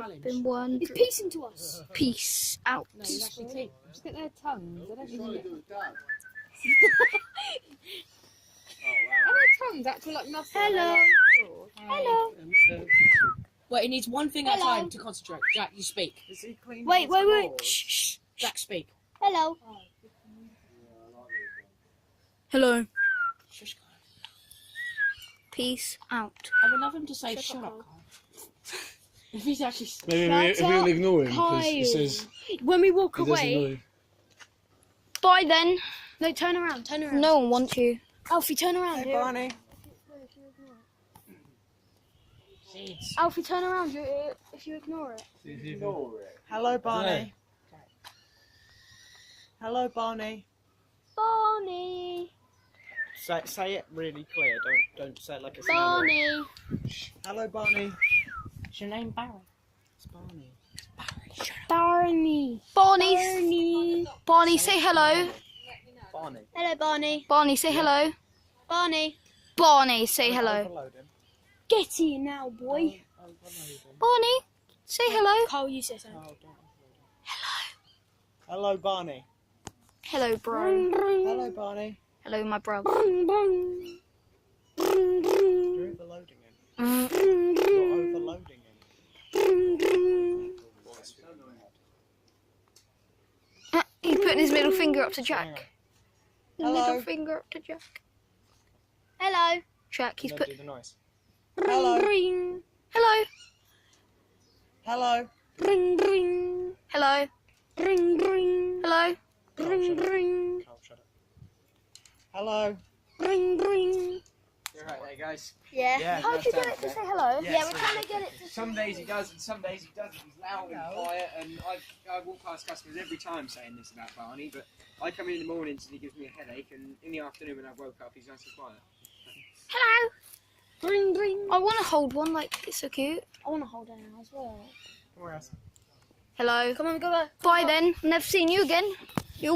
challenge. been wondering. He's piecing to us. Peace out. No, you actually click. Just at their tongues. I don't really. And their tongues actually like nothing. Hello. Hello. Wait, it needs one thing at a Hello. time to concentrate. Jack, you speak. Is he cleaning Wait, his wait, wait. floors? Shh, shh. Jack, speak. Hello. Hello. Shush, Kyle. Peace out. I would love him to say, "Shut up, Kyle." If he's actually. Maybe if we'll ignore him because Kyle. he says When we walk he doesn't away. know. Bye then. No, turn around. Turn around. No one wants you. Alfie, turn around. Hey, Barney. Alfie, turn around if you ignore it. Hello, Barney. Hello, Barney. Barney. Say it really clear. Don't say it like it's Barney. Hello, Barney. Is your name Barry? It's Barney. Barney. Barney. Barney, say hello. Barney. Hello, Barney. Barney, say hello. Barney. Barney, say hello. Overload him. Get here now, boy. Overload him. Barney, say hello. Carl, you say something. Oh, don't overload him. Hello, Barney. Hello, bro. Hello, Barney. Hello, my bro. Barney. You're overloading him. You're overloading him. He's putting his middle finger up to Jack. His Hello. middle finger up to Jack. Hello. Jack, he's Don't put. do the noise. Hello. Ring. Hello. Hello. Ring, ring. Hello. Ring, ring. Hello. Ring, ring. Carl, shut up. Hello. Ring, ring. You're right there, guys. Yeah. Yeah, How'd you get it to say hello? Yeah, we're trying to get it to. Some days he does, and some days he doesn't. He's loud and quiet, and I walk past customers every time saying this about Barney, but I come in the mornings and he gives me a headache, and in the afternoon when I woke up, he's nice and quiet. Hello. Ring, ring. I want to hold one, like, it's so cute. I want to hold it now as well. Come on, Russ. Hello. Come on, go back. Bye then. Never seen you again. You're